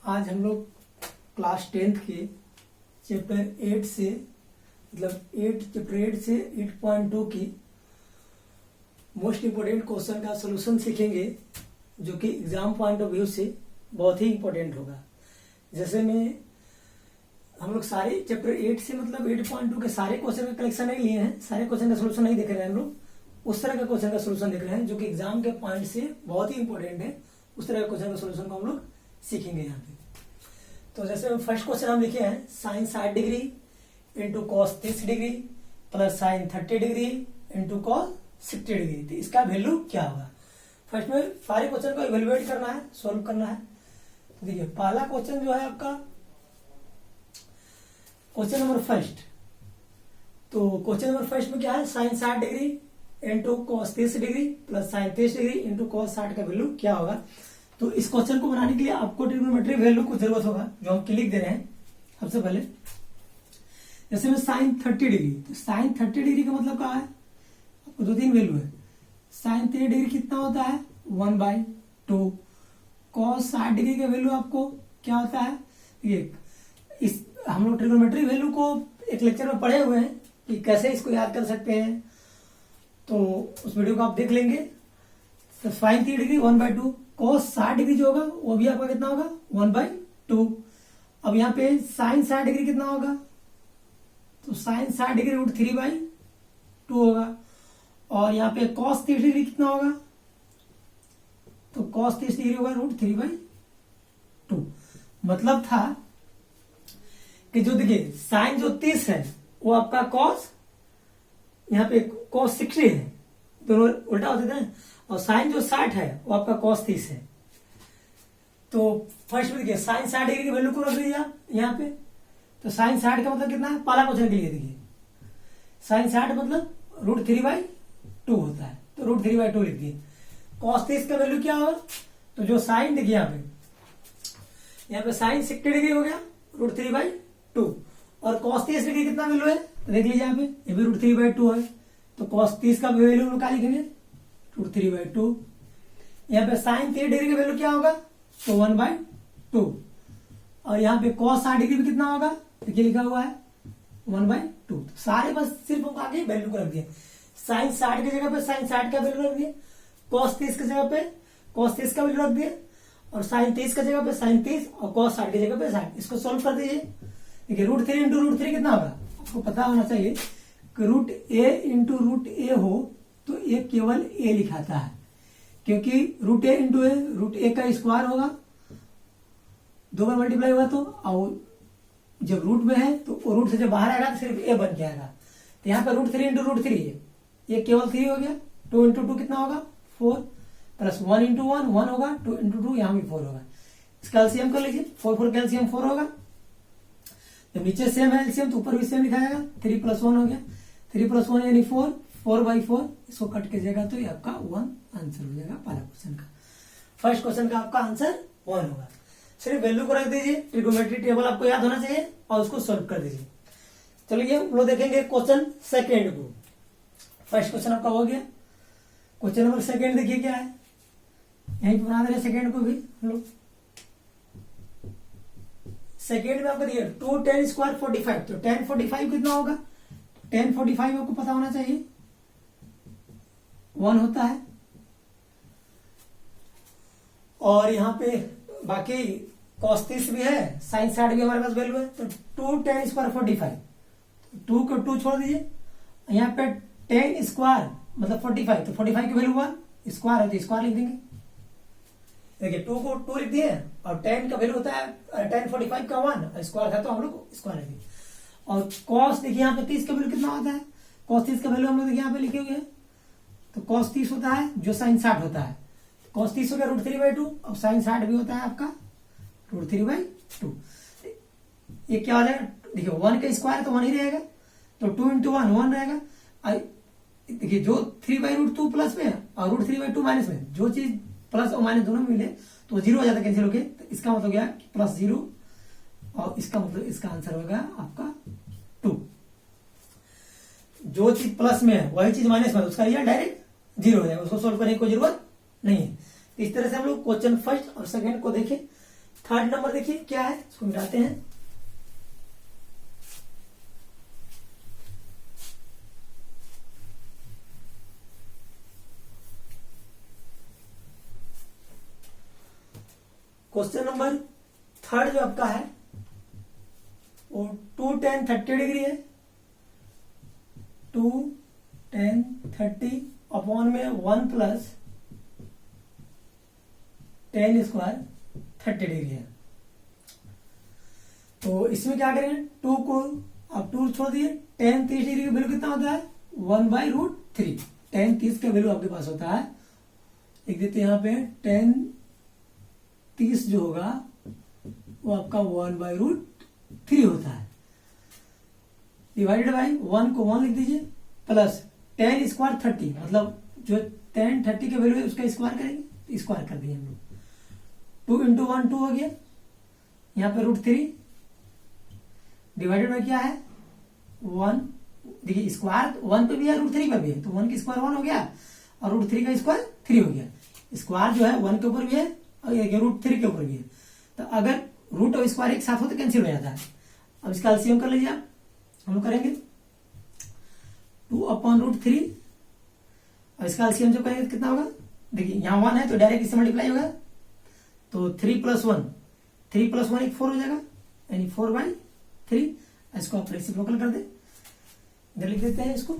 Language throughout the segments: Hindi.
आज हम लोग क्लास 10th के चैप्टर 8 से चैप्टर 8 से 8.2 की मोस्ट इम्पोर्टेंट क्वेश्चन का सॉल्यूशन सीखेंगे, जो कि एग्जाम पॉइंट ऑफ व्यू से बहुत ही इम्पोर्टेंट होगा। जैसे हम लोग सारे चैप्टर 8 से 8.2 के सारे क्वेश्चन का कलेक्शन नहीं लिए हैं, सारे क्वेश्चन का सॉल्यूशन नहीं देख रहे हैं हम लोग। उस तरह का क्वेश्चन का सॉल्यूशन देख रहे हैं जो कि एग्जाम के पॉइंट से बहुत ही इंपॉर्टेंट है। उस तरह का क्वेश्चन का सॉल्यूशन को हम लोग सीखेंगे यहाँ पे। तो जैसे फर्स्ट क्वेश्चन हम लिखे हैं sine 60 degree into cos 30 degree plus sine 30 degree into cos 60 degree, तो इसका वैल्यू क्या होगा। फर्स्ट में सारे क्वेश्चन को इवेल्युएट करना है, सोल्व करना है। तो देखिए पहला क्वेश्चन जो है आपका क्वेश्चन नंबर फर्स्ट। तो क्वेश्चन नंबर फर्स्ट में क्या है, sine 60 degree into cos 30 degree plus sine 30 degree into cos 60 का वैल्यू क्या होगा। तो इस क्वेश्चन को बनाने के लिए आपको ट्रिग्नोमेट्री वैल्यू को जरूरत होगा, जो हम लिख दे रहे हैं। सबसे पहले जैसे में साइन 30 डिग्री, तो साइन 30 डिग्री का मतलब क्या है, आपको दो तीन वैल्यू है। साइन 30 डिग्री कितना होता है 1/2। कॉस 60 डिग्री का वैल्यू आपको क्या होता है, ये इस हम लोग ट्रिग्नोमेट्री वैल्यू को एक लेक्चर में पढ़े हुए हैं कि कैसे इसको याद कर सकते हैं, तो उस वीडियो को आप देख लेंगे। तो साइन 30 डिग्री 1/2, कॉस 60 डिग्री जो होगा वो भी आपका कितना होगा 1/2। अब यहाँ पे साइन 60 डिग्री कितना होगा, तो साइन 60 डिग्री √3/2 होगा। और यहाँ पे कॉस 30 डिग्री कितना होगा, तो कॉस 30 डिग्री होगा √3/2। मतलब था कि जो देखिए साइन जो 30 है वो आपका कॉस, यहाँ पे कॉस 60 है, दोनों उल्टा हो जाते हैं। और साइन जो 60 है वो आपका कॉस 30 है। तो फर्स्ट में देखिए साइन 60 डिग्री की वैल्यू को रख लीजिए यहाँ पे। तो साइन 60 का मतलब कितना है, पहला क्वेश्चन के लिए देखिए साइन 60 मतलब √3/2 होता है, तो √3/2 लिख दिए। कॉस 30 का वैल्यू क्या होगा, तो जो साइन देखिए यहाँ पे साइन 60 डिग्री हो गया √3/2 और कॉस 30 डिग्री कितना वैल्यू है, तो देख लीजिए यहाँ पे ये भी √3/2 है। तो कॉस 30 का वैल्यू हम लोग क्या लिखेंगे √3/2। यहाँ पे साइन 30 डिग्री का वैल्यू क्या होगा, तो 1/2। और यहाँ पे कॉस 60 डिग्री भी कितना होगा, देखिए लिखा हुआ है 1/2। सारे बस सिर्फ हम आगे वैल्यू को रख दिए। साइन 60 की जगह पे साइन 60 का वैल्यू रख दिए, कॉस 30 की जगह पे कॉस 30 का वैल्यू रख दिए, और साइन 30 की जगह पे साइन 30 और कॉस 60 की जगह पे 60। इसको सोल्व कर दीजिए। देखिए √3 इंटू √3 कितना होगा, आपको पता होना चाहिए कि √a इंटू √a हो तो ये केवल a लिखाता है, क्योंकि √a इंटू √a का स्क्वायर होगा, 2 बार मल्टीप्लाई हुआ तो, और जब रूट में है तो रूट से जब बाहर आएगा तो सिर्फ a बन के आएगा। तो यहाँ पर √3 इंटू √3 है, ये केवल 3 हो गया। 2 इंटू 2 कितना होगा 4, प्लस 1 इंटू 1 1 होगा, 2 इंटू 2 यहाँ भी 4 होगा। इसका एलसीएम कर लीजिए, 4 4 का एलसीएम 4 होगा। जब नीचे सेम है एलसीएम तो ऊपर भी सेम लिखा जाएगा। 3 + 1 हो गया, 3 + 1 यानी 4, 4/4 इसको कट कीजिएगा तो ये आपका 1 आंसर हो जाएगा पहला क्वेश्चन का। फर्स्ट क्वेश्चन का आपका आंसर 1 होगा। सिर्फ वैल्यू को रख दीजिए, ट्रिग्नोमेट्री टेबल आपको याद होना चाहिए और उसको सोल्व कर दीजिए। चलिए हम लोग देखेंगे क्वेश्चन सेकेंड को। फर्स्ट क्वेश्चन आपका हो गया। क्वेश्चन नंबर सेकेंड देखिए क्या है, यहीं बना दे रहे सेकेंड को भी हम लोग। सेकेंड में आपको देखिए 2 10 स्क्वायर 45, तो 10 45 कितना होगा, 10 45 आपको पता होना चाहिए 1 होता है। और यहाँ पे बाकी कॉस 30 भी है, साइन 60 भी हमारे पास वैल्यू है। तो 2 10 स्क्वायर 45, 2 को 2 छोड़ दीजिए। यहाँ पे 10 स्क्वायर मतलब 45, तो 45 की वैल्यू 1, स्क्वायर है तो स्क्वायर लिख देंगे। देखिए 2 को 2 लिख दिए, और 10 का वैल्यू होता है 10 45 का 1, स्क्वायर था तो हम लोग स्क्वायर लिख दिए। और कॉस देखिए यहाँ पे 30 का वैल्यू कितना होता है, कॉस 30 का वैल्यू हम लोग देखिए यहाँ पे लिखे हुए हैं। तो कॉस 30 होता है जो साइन 60 होता है, कॉस 30 हो गया √3/2, और साइन 60 भी होता है आपका √3/2। ये क्या हो जाएगा, देखिए 1 का स्क्वायर तो 1 ही रहेगा, तो 2 इंटू 1 1 रहेगा। देखिए जो 3/√2 प्लस में और √3/2 माइनस में, जो चीज प्लस और माइनस दोनों में मिले तो 0 हो जाता है, कैंसिल हो गया। तो इसका मतलब क्या +0, और इसका मतलब इसका आंसर होगा आपका 2। जो चीज प्लस में है वही चीज माइनस में, उसका रिजल्ट डायरेक्ट 0 हो जाएगा, उसको सोल्व करने की कोई जरूरत नहीं है। इस तरह से हम लोग क्वेश्चन फर्स्ट और सेकंड को देखें थर्ड नंबर देखिए क्या है, इसको मिटाते हैं। क्वेश्चन नंबर थर्ड जो आपका है वो 2 tan 30 डिग्री है। 2 tan 30 अपॉन में 1 प्लस tan स्क्वायर 30 डिग्री है। तो इसमें क्या करें, 2 को आप 2 छोड़ दिए, tan 30 डिग्री का वैल्यू कितना होता है 1/√3। tan 30 का वैल्यू आपके पास होता है, लिख देते हैं यहाँ पे tan 30 जो होगा वो आपका 1/√3 होता है, डिवाइडेड बाई 1 को 1 लिख दीजिए, प्लस tan स्क्वायर 30, मतलब जो tan 30 का वैल्यू है उसका स्क्वायर करेंगे, स्क्वायर कर दिए हम लोग। 2 इंटू 1 2 हो गया, यहाँ पे √3 डिवाइडेड बाई क्या है 1। देखिए स्क्वायर 1 पे भी है √3 पे भी है, तो 1 की स्क्वायर 1 हो गया और √3 का स्क्वायर 3 हो गया। स्क्वायर जो है 1 के ऊपर भी है और √3 के ऊपर भी है, तो अगर रूट और स्क्वायर एक साथ हो तो कैंसिल हो जाता है। अब इसका एलसीएम कर लीजिए आप, हम लोग करेंगे 2/√3, और इसका एलसीएम जो करेंगे कितना होगा, देखिए यहाँ 1 है तो डायरेक्ट इससे मल्टीप्लाई होगा, तो 3 + 1 3 + 1 4 हो जाएगा, यानी 4/3। इसको आप रेसिप्रोकल कर दे, इधर लिख देते हैं इसको,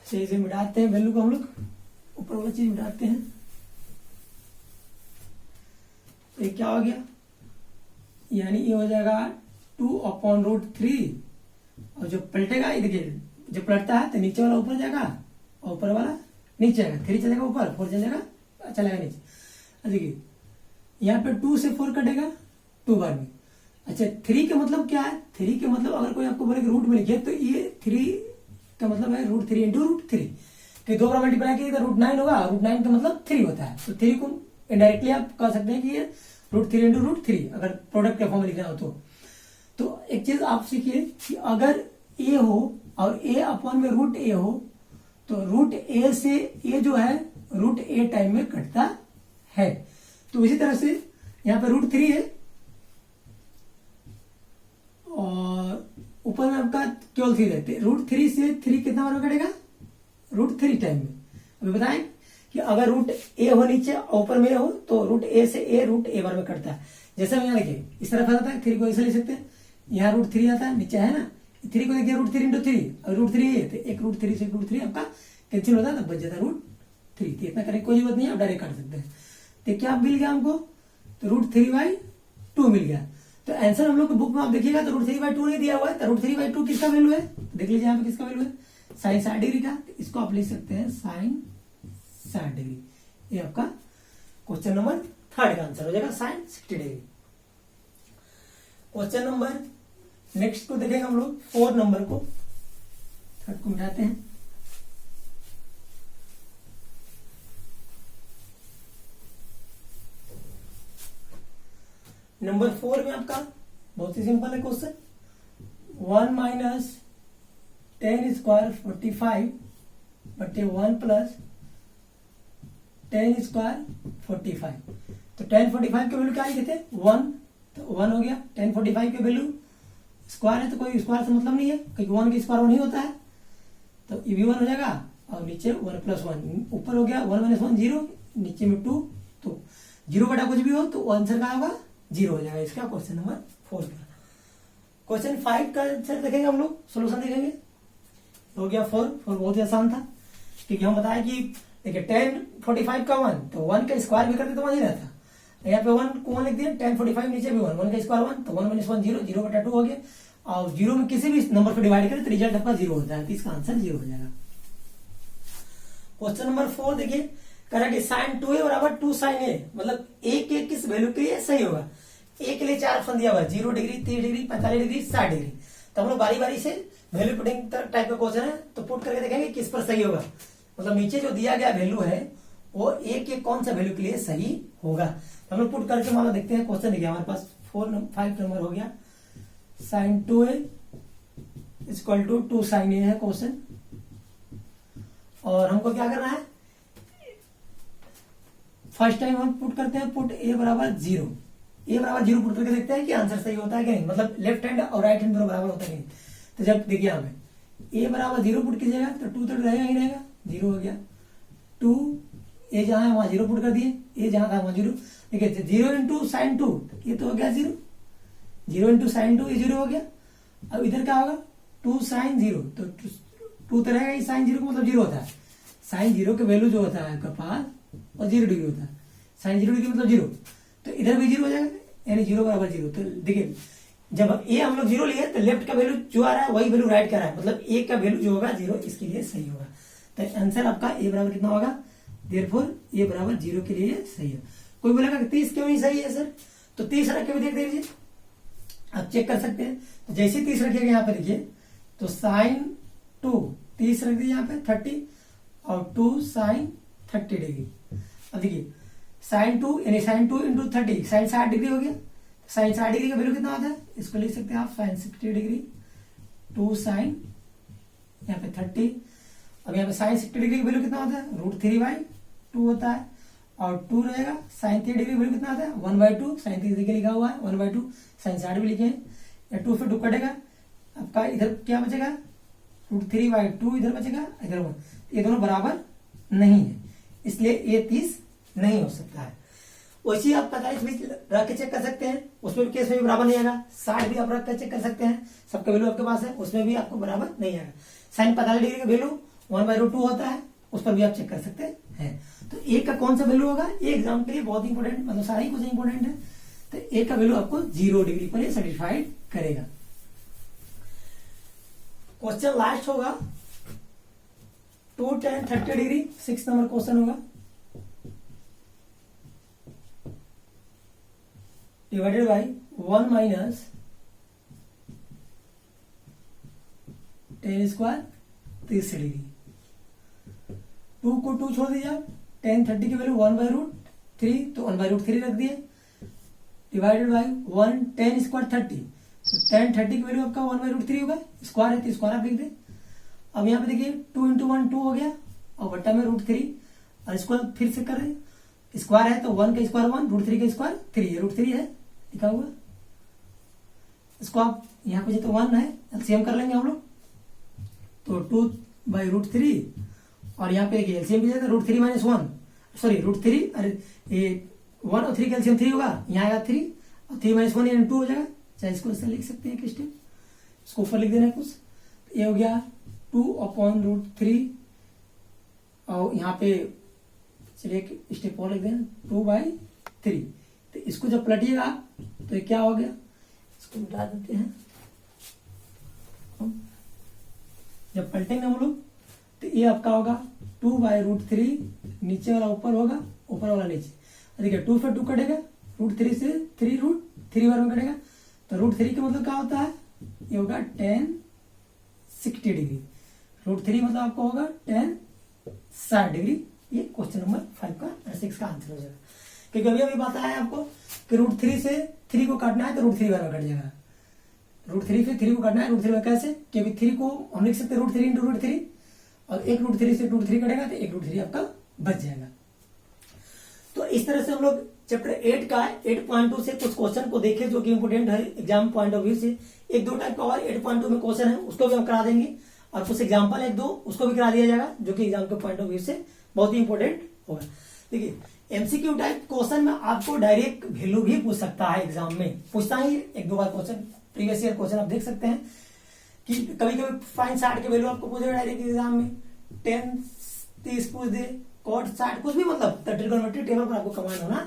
सही से मिटाते हैं वैल्यू को, हम लोग ऊपर वाला चीज मिटाते हैं। तो ये क्या हो गया, यानी ये हो जाएगा 2/√3, और जो पलटेगा ये देखिए जो पलटता है तो नीचे वाला ऊपर जाएगा और ऊपर वाला नीचे आएगा, 3 चलेगा ऊपर 4 चलेगा नीचे। देखिए यहाँ पे 2 से 4 कटेगा 2 बार में। अच्छा 3 का मतलब क्या है, 3 के मतलब अगर कोई आपको बोले कि रूट में लिखिए तो ये 3 का मतलब है √3 × √3, तो 2 बार मल्टीप्लाई किए तो √9 होगा, √9 का मतलब 3 होता है, तो 3 को इनडायरेक्टली आप कह सकते हैं कि ये √3 × √3 अगर प्रोडक्ट के फॉर्म में लिखना हो तो एक चीज आप सीखिए कि अगर a हो और a अपॉन में √a हो तो √a से a जो है √a टाइम में कटता है। तो इसी तरह से यहाँ पे √3 है और ऊपर में आपका केवल 3 रहते, √3 से 3 कितना बार में कटेगा √3 टाइम में। अभी बताएं कि अगर √a हो नीचे और ऊपर में हो तो √a से a √a बार में कटता है। जैसे हम यहाँ देखिए इस तरफ आता है, 3 को ऐसे ले सकते हैं, यहाँ √3 आता है नीचे है ना, 3 को देखिए √3 × 3 और √3 है तो एक √3 से √3 आपका कैंसिल होता है, तो बच जाता है √3। तो इतना करने की कोई जरूरत नहीं है, आप डायरेक्ट काट सकते हैं। तो क्या मिल गया हमको, तो √3/2 मिल गया। तो आंसर हम लोग को बुक में आप देखिएगा तो √3/2 नहीं दिया हुआ है, तो √3/2 किसका वैल्यू है, देख लीजिए यहाँ पे किसका वैल्यू है sin 60 डिग्री का, तो इसको आप लिख सकते हैं sin 60 डिग्री। ये आपका क्वेश्चन नंबर थर्ड का आंसर हो जाएगा sin 60 degree. Question number next को देखेंगे हम लोग 4 नंबर को, थर्ड को मिटाते हैं। नंबर 4 में आपका बहुत ही सिंपल है क्वेश्चन, 1 - tan स्क्वायर 45 बटे 1 + tan स्क्वायर 45। तो tan 45 के वैल्यू क्या लिखे थे 1, तो 1 हो गया। tan 45 के वैल्यू स्क्वायर है तो कोई स्क्वायर से मतलब नहीं है क्योंकि 1 की स्क्वायर 1 ही होता है, तो ये भी 1 हो जाएगा और नीचे 1 + 1 ऊपर हो गया, 1 - 1 0, नीचे में 2, तो 0 बटा कुछ भी हो तो आंसर क्या होगा 0 हो जाएगा इसका क्वेश्चन नंबर 4 का। क्वेश्चन 5 का आंसर देखेंगे हम लोग, सोल्यूशन देखेंगे। हो गया 4 बहुत ही आसान था क्योंकि हम बताया कि देखिए tan 45 का 1, तो 1 का स्क्वायर भी करते तो 1 ही रहता, यहाँ पे 1 को 1 लिख दिया, tan 45 नीचे भी 1 का स्क्वायर 1, तो 1 - 1 0, 0 बटा 2 हो गया, और 0 में किसी भी नंबर पर डिवाइड करें तो रिजल्ट आपका 0 होता है, तो इसका आंसर 0 हो जाएगा। क्वेश्चन नंबर 4 देखिए, कह रहा है कि sin 2a बराबर 2 sin a, मतलब a के किस वैल्यू के लिए सही होगा। a के लिए 4 ऑप्शन दिया हुआ है, 0 डिग्री, 30 डिग्री, 45 डिग्री, 60 डिग्री। तो हम लोग बारी बारी से वैल्यू पुटिंग टाइप का क्वेश्चन है, तो पुट करके देखेंगे किस पर सही होगा, मतलब नीचे जो दिया गया वैल्यू है वो a के कौन सा वैल्यू के लिए सही होगा। तो हम लोग पुट करके मान लो देखते हैं। क्वेश्चन देखिए हमारे पास 5 नंबर हो गया, sin 2a = 2 sin a है क्वेश्चन, और हमको क्या करना है फर्स्ट टाइम हम पुट करते हैं, पुट ए बराबर 0, ए बराबर 0 पुट करके देखते हैं कि आंसर सही होता है कि नहीं, मतलब लेफ्ट हैंड और राइट हैंड दोनों बराबर होता है कि नहीं। तो जब देखिए यहाँ पे ए बराबर 0 पुट कीजिएगा तो 2 तो रहेगा ही रहेगा, 0 हो गया। 2 ए जहां है वहां 0 पुट कर दिए, ए जहां था वहां 0। देखिए 0 इंटू साइन 2 ये तो हो गया 0, 0 इंटू साइन 2 ये 0 हो गया। अब इधर क्या होगा 2 साइन 0, तो 2 तो रहेगा, साइन 0 का मतलब 0 होता है, साइन 0 के वैल्यू जो होता है आपका 5 और 0 डिग्री होता है, साइन 0 डिग्री मतलब 0, तो इधर भी 0 हो जाएगा, यानी 0 बराबर 0। तो देखिए जब ए हम लोग 0 लिए तो लेफ्ट का वैल्यू जो आ रहा है वही वैल्यू राइट का रहा है, मतलब ए का वैल्यू जो होगा 0 इसके लिए सही होगा। तो आंसर आपका ए बराबर कितना होगा, देयरफॉर ए बराबर 0 के लिए सही है। कोई बोलेगा 30 क्यों नहीं सही है सर, तो 30 रख के भी देख दीजिए, आप चेक कर सकते हैं। तो जैसे 30 रखिएगा यहाँ पे देखिए, तो साइन 2 30 रख दीजिए यहाँ पे 30 और 2 साइन 30 डिग्री। अब देखिए साइन 2 यानी साइन 2 इंटू 30 साइन 60 डिग्री हो गया। साइन 60 डिग्री का वैल्यू कितना होता है, इसको लिख सकते हैं आप साइन 60 डिग्री 2 साइन यहाँ पे 30। अब यहाँ पे साइन 60 डिग्री का वैल्यू कितना होता है, √3/2 होता है, और 2 रहेगा। साइन 30 डिग्री वैल्यू कितना होता है 1/2, साइन 30 डिग्री लिखा हुआ है 1/2, साइन 60 भी लिखे हैं, या 2 से 2 कटेगा, आपका इधर क्या बचेगा √3/2 इधर बचेगा, इधर 1, ये दोनों बराबर नहीं है, इसलिए ये 30 नहीं हो सकता है। वैसे आप 45 भी रख के चेक कर सकते हैं, उसमें भी केस में भी बराबर नहीं आएगा। 60 भी आप रख कर चेक कर सकते हैं, सबका वैल्यू आपके पास है, उसमें भी आपको बराबर नहीं आएगा। साइन 45 डिग्री का वैल्यू 1/2 होता है, उस पर भी आप चेक कर सकते हैं। तो ए का कौन सा वैल्यू होगा, ये एग्जाम के लिए बहुत इंपॉर्टेंट, मतलब सारे ही कुछ इंपॉर्टेंट है। तो ए का वैल्यू आपको 0 डिग्री पर ये सर्टिफाइड करेगा। क्वेश्चन लास्ट होगा 2 tan 30 डिग्री, 6 नंबर क्वेश्चन होगा। Divided by 1 minus tan square 30 degree. 2 को 2 छोड़ दीजिए आप, tan 30 की वैल्यू 1/√3, तो 1/√3 रख दिए, डिवाइडेड बाई 1 tan स्क्वायर 30, तो tan 30 की वैल्यू आपका 1/√3 होगा, स्क्वायर है तो स्क्वायर आप लिख दे। अब यहाँ पे देखिए 2 इंटू 1 2 हो गया, और बट्टा में √3, और इसको फिर से कर रहे हैं, स्क्वायर है तो 1 का स्क्वायर 1, √3 का स्क्वायर 3, √3 है लिखा हुआ। इसको आप यहाँ पे तो 1 है, एलसीएम कर लेंगे हम लोग, तो 2/√3, और यहाँ पे देखिए एलसीएम भी जाएगा √3 - 1, सॉरी √3, अरे ये 1 और 3 का एलसीएम 3 होगा, यहाँ आएगा 3 और 3 - 1 यानी 2 हो जाएगा। चाहे इसको ऐसा लिख सकते हैं एक स्टेप, इसको ऊपर लिख देना है कुछ, ये हो गया 2/√3, और यहाँ पे चलिए एक स्टेप और लिख देना 2/3। तो इसको जब पलटिएगा तो ये क्या हो गया, इसको मिटा देते हैं। जब पलटेंगे हम लोग तो ये आपका होगा 2/√3, नीचे वाला ऊपर होगा, ऊपर वाला नीचे। देखिए 2 से 2 कटेगा, √3 से 3 बार में कटेगा, तो √3 का मतलब क्या होता है, ये होगा tan 60 डिग्री। √3 मतलब आपको होगा tan 60 डिग्री। ये क्वेश्चन नंबर 5 का 6 का आंसर हो जाएगा। क्योंकि अभी बताया आपको कि √3 से 3 को काटना है तो √3 बार में कट जाएगा। √3 से 3 को काटना है √3 बार कैसे, क्योंकि 3 को हम लिख सकते हैं √3 इंटू √3, और एक √3 से √3 कटेगा तो एक √3 आपका बच जाएगा। तो इस तरह से हम लोग चैप्टर 8 का 8.2 से कुछ क्वेश्चन को देखे जो कि इंपोर्टेंट है एग्जाम पॉइंट ऑफ व्यू से। 1-2 टाइप का और 8.2 में क्वेश्चन है, उसको भी हम करा देंगे, और कुछ एग्जाम्पल 1-2 उसको भी करा दिया जाएगा, जो कि एग्जाम के पॉइंट ऑफ व्यू से बहुत ही इंपॉर्टेंट होगा। देखिए एमसीक्यू टाइप क्वेश्चन में आपको डायरेक्ट वैल्यू भी पूछ सकता है, एग्जाम में पूछता ही 1-2 बार क्वेश्चन, प्रीवियस ईयर क्वेश्चन आप देख सकते हैं कि कभी कभी फाइन 60 के वैल्यू आपको पूछेगा डायरेक्ट एग्जाम में, tan 30 पूछ दे, cot 60 कुछ भी, मतलब ट्रिगोनोमेट्री टेबल पर आपको कमांड होना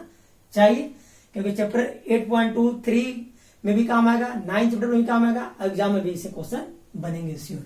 चाहिए, क्योंकि चैप्टर 8.2 3 में भी काम आएगा, 9 चैप्टर में भी काम आएगा, एग्जाम में भी इससे क्वेश्चन बनेंगे श्योर।